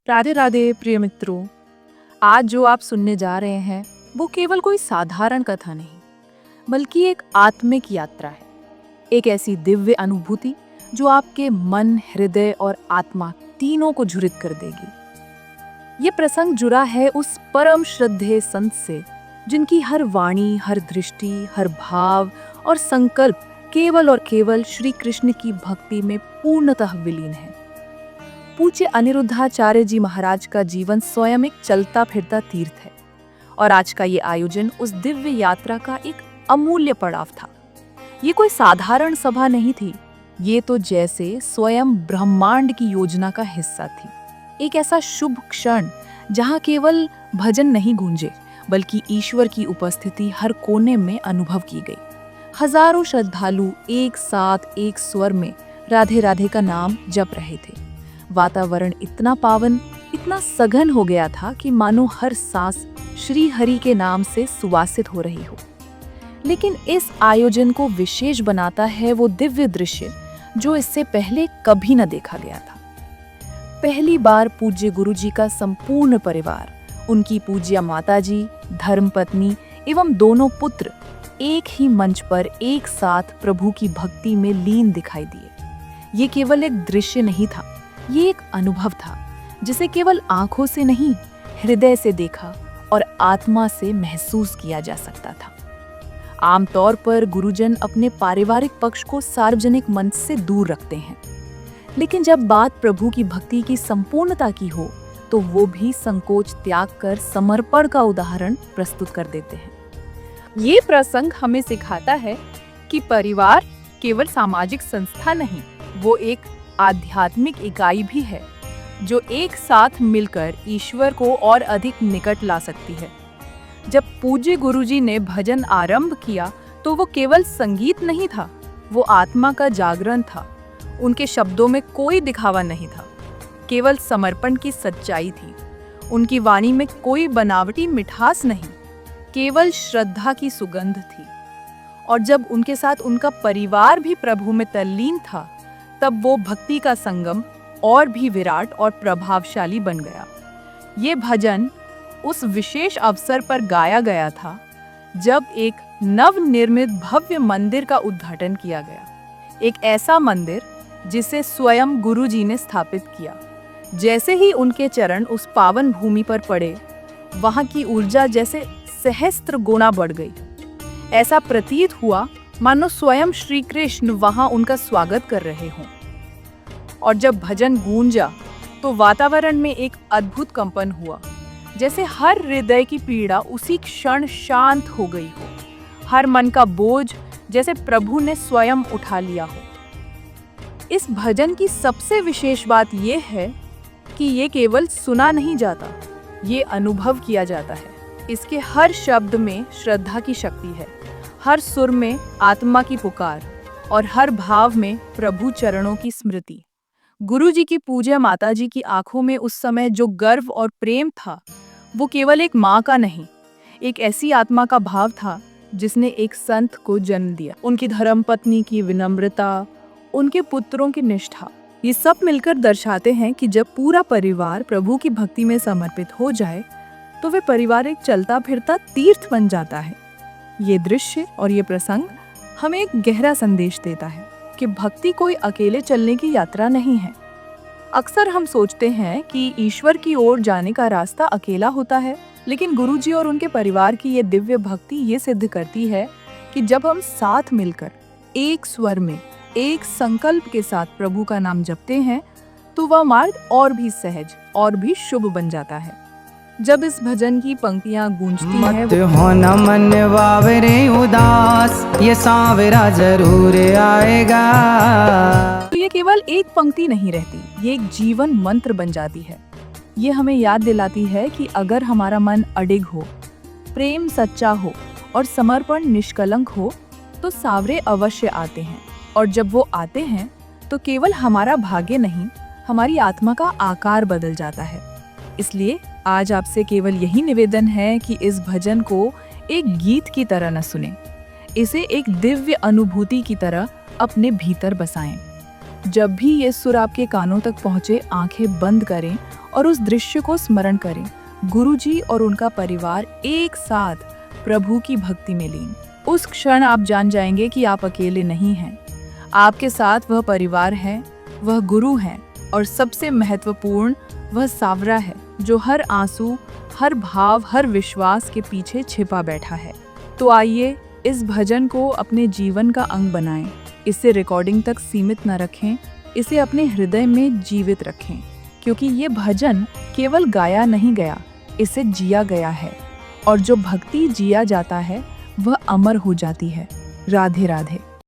राधे राधे प्रिय मित्रों। आज जो आप सुनने जा रहे हैं वो केवल कोई साधारण कथा नहीं, बल्कि एक आत्मिक यात्रा है। एक ऐसी दिव्य अनुभूति जो आपके मन, हृदय और आत्मा तीनों को झुरित कर देगी। ये प्रसंग जुड़ा है उस परम श्रद्धेय संत से जिनकी हर वाणी, हर दृष्टि, हर भाव और संकल्प केवल और केवल श्री कृष्ण की भक्ति में पूर्णतः विलीन है। पूज्य अनिरुद्धाचार्य जी महाराज का जीवन स्वयं एक चलता फिरता तीर्थ है और आज का ये आयोजन उस दिव्य यात्रा का एक अमूल्य पड़ाव था। ये कोई साधारण सभा नहीं थी, ये तो जैसे स्वयं ब्रह्मांड की योजना का हिस्सा थी। एक ऐसा शुभ क्षण जहाँ केवल भजन नहीं गूंजे, बल्कि ईश्वर की उपस्थिति हर कोने में अनुभव की गई। हजारों श्रद्धालु एक साथ एक स्वर में राधे राधे का नाम जप रहे थे। वातावरण इतना पावन, इतना सघन हो गया था कि मानो हर सांस श्री हरि के नाम से सुवासित हो रही हो। लेकिन इस आयोजन को विशेष बनाता है वो दिव्य दृश्य जो इससे पहले कभी न देखा गया था। पहली बार पूज्य गुरुजी का संपूर्ण परिवार, उनकी पूज्य माताजी, धर्मपत्नी एवं दोनों पुत्र एक ही मंच पर एक साथ प्रभु की भक्ति में लीन दिखाई दिए। ये केवल एक दृश्य नहीं था, ये एक अनुभव था जिसे केवल आंखों से नहीं, हृदय से देखा और आत्मा से महसूस किया जा सकता था। आमतौर पर गुरुजन अपने पारिवारिक पक्ष को सार्वजनिक मंच से दूर रखते हैं, लेकिन जब बात प्रभु की भक्ति की संपूर्णता की हो तो वो भी संकोच त्याग कर समर्पण का उदाहरण प्रस्तुत कर देते हैं। ये प्रसंग हमें सिखाता है कि परिवार केवल सामाजिक संस्था नहीं, वो एक आध्यात्मिक इकाई भी है जो एक साथ मिलकर ईश्वर को और अधिक निकट ला सकती है। जब पूज्य गुरुजी ने भजन आरंभ किया तो वो केवल संगीत नहीं था, वो आत्मा का जागरण था। उनके शब्दों में कोई दिखावा नहीं था, केवल समर्पण की सच्चाई थी। उनकी वाणी में कोई बनावटी मिठास नहीं, केवल श्रद्धा की सुगंध थी। और जब उनके साथ उनका परिवार भी प्रभु में तल्लीन था, तब वो भक्ति का संगम और भी विराट और प्रभावशाली बन गया। ये भजन उस विशेष अवसर पर गाया गया था जब एक नवनिर्मित भव्य मंदिर का उद्घाटन किया गया। एक ऐसा मंदिर जिसे स्वयं गुरुजी ने स्थापित किया। जैसे ही उनके चरण उस पावन भूमि पर पड़े, वहां की ऊर्जा जैसे सहस्त्र गुना बढ़ गई। ऐसा प्रतीत हुआ मानो स्वयं श्री कृष्ण वहां उनका स्वागत कर रहे हों। और जब भजन गूंजा तो वातावरण में एक अद्भुत कंपन हुआ, जैसे हर हृदय की पीड़ा उसी क्षण शांत हो गई हो, हर मन का बोझ जैसे प्रभु ने स्वयं उठा लिया हो। इस भजन की सबसे विशेष बात यह है कि ये केवल सुना नहीं जाता, ये अनुभव किया जाता है। इसके हर शब्द में श्रद्धा की शक्ति है, हर सुर में आत्मा की पुकार और हर भाव में प्रभु चरणों की स्मृति। गुरुजी की पूज्य माताजी की आंखों में उस समय जो गर्व और प्रेम था, वो केवल एक माँ का नहीं, एक ऐसी आत्मा का भाव था जिसने एक संत को जन्म दिया। उनकी धर्मपत्नी की विनम्रता, उनके पुत्रों की निष्ठा, ये सब मिलकर दर्शाते हैं कि जब पूरा परिवार प्रभु की भक्ति में समर्पित हो जाए तो वे परिवार एक चलता फिरता तीर्थ बन जाता है। ये दृश्य और ये प्रसंग हमें एक गहरा संदेश देता है कि भक्ति कोई अकेले चलने की यात्रा नहीं है। अक्सर हम सोचते हैं कि ईश्वर की ओर जाने का रास्ता अकेला होता है, लेकिन गुरुजी और उनके परिवार की ये दिव्य भक्ति ये सिद्ध करती है कि जब हम साथ मिलकर एक स्वर में एक संकल्प के साथ प्रभु का नाम जपते हैं तो वह मार्ग और भी सहज और भी शुभ बन जाता है। जब इस भजन की पंक्तियां गूंजती हैं, मत होना मन वावरे उदास, ये सांवरा जरूर आएगा। तो ये केवल एक पंक्ति नहीं रहती, ये एक जीवन मंत्र बन जाती है। ये हमें याद दिलाती है कि अगर हमारा मन अडिग हो, प्रेम सच्चा हो और समर्पण निष्कलंक हो तो सांवरे अवश्य आते हैं। और जब वो आते हैं तो केवल हमारा भाग्य नहीं, हमारी आत्मा का आकार बदल जाता है। इसलिए आज आपसे केवल यही निवेदन है कि इस भजन को एक गीत की तरह न सुनें, इसे एक दिव्य अनुभूति की तरह अपने भीतर बसाएं। जब भी ये सुर आपके कानों तक पहुंचे, आंखें बंद करें और उस दृश्य को स्मरण करें। गुरुजी और उनका परिवार एक साथ प्रभु की भक्ति में लीन। उस क्षण आप जान जाएंगे कि आप अकेले नहीं हैं। आपके साथ वह परिवार है, वह गुरु है और सबसे महत्वपूर्ण वह सावरा है जो हर आंसू, हर भाव, हर विश्वास के पीछे छिपा बैठा है। तो आइए इस भजन को अपने जीवन का अंग बनाएं। इसे रिकॉर्डिंग तक सीमित न रखें, इसे अपने हृदय में जीवित रखें, क्योंकि ये भजन केवल गाया नहीं गया, इसे जिया गया है। और जो भक्ति जिया जाता है वह अमर हो जाती है। राधे राधे।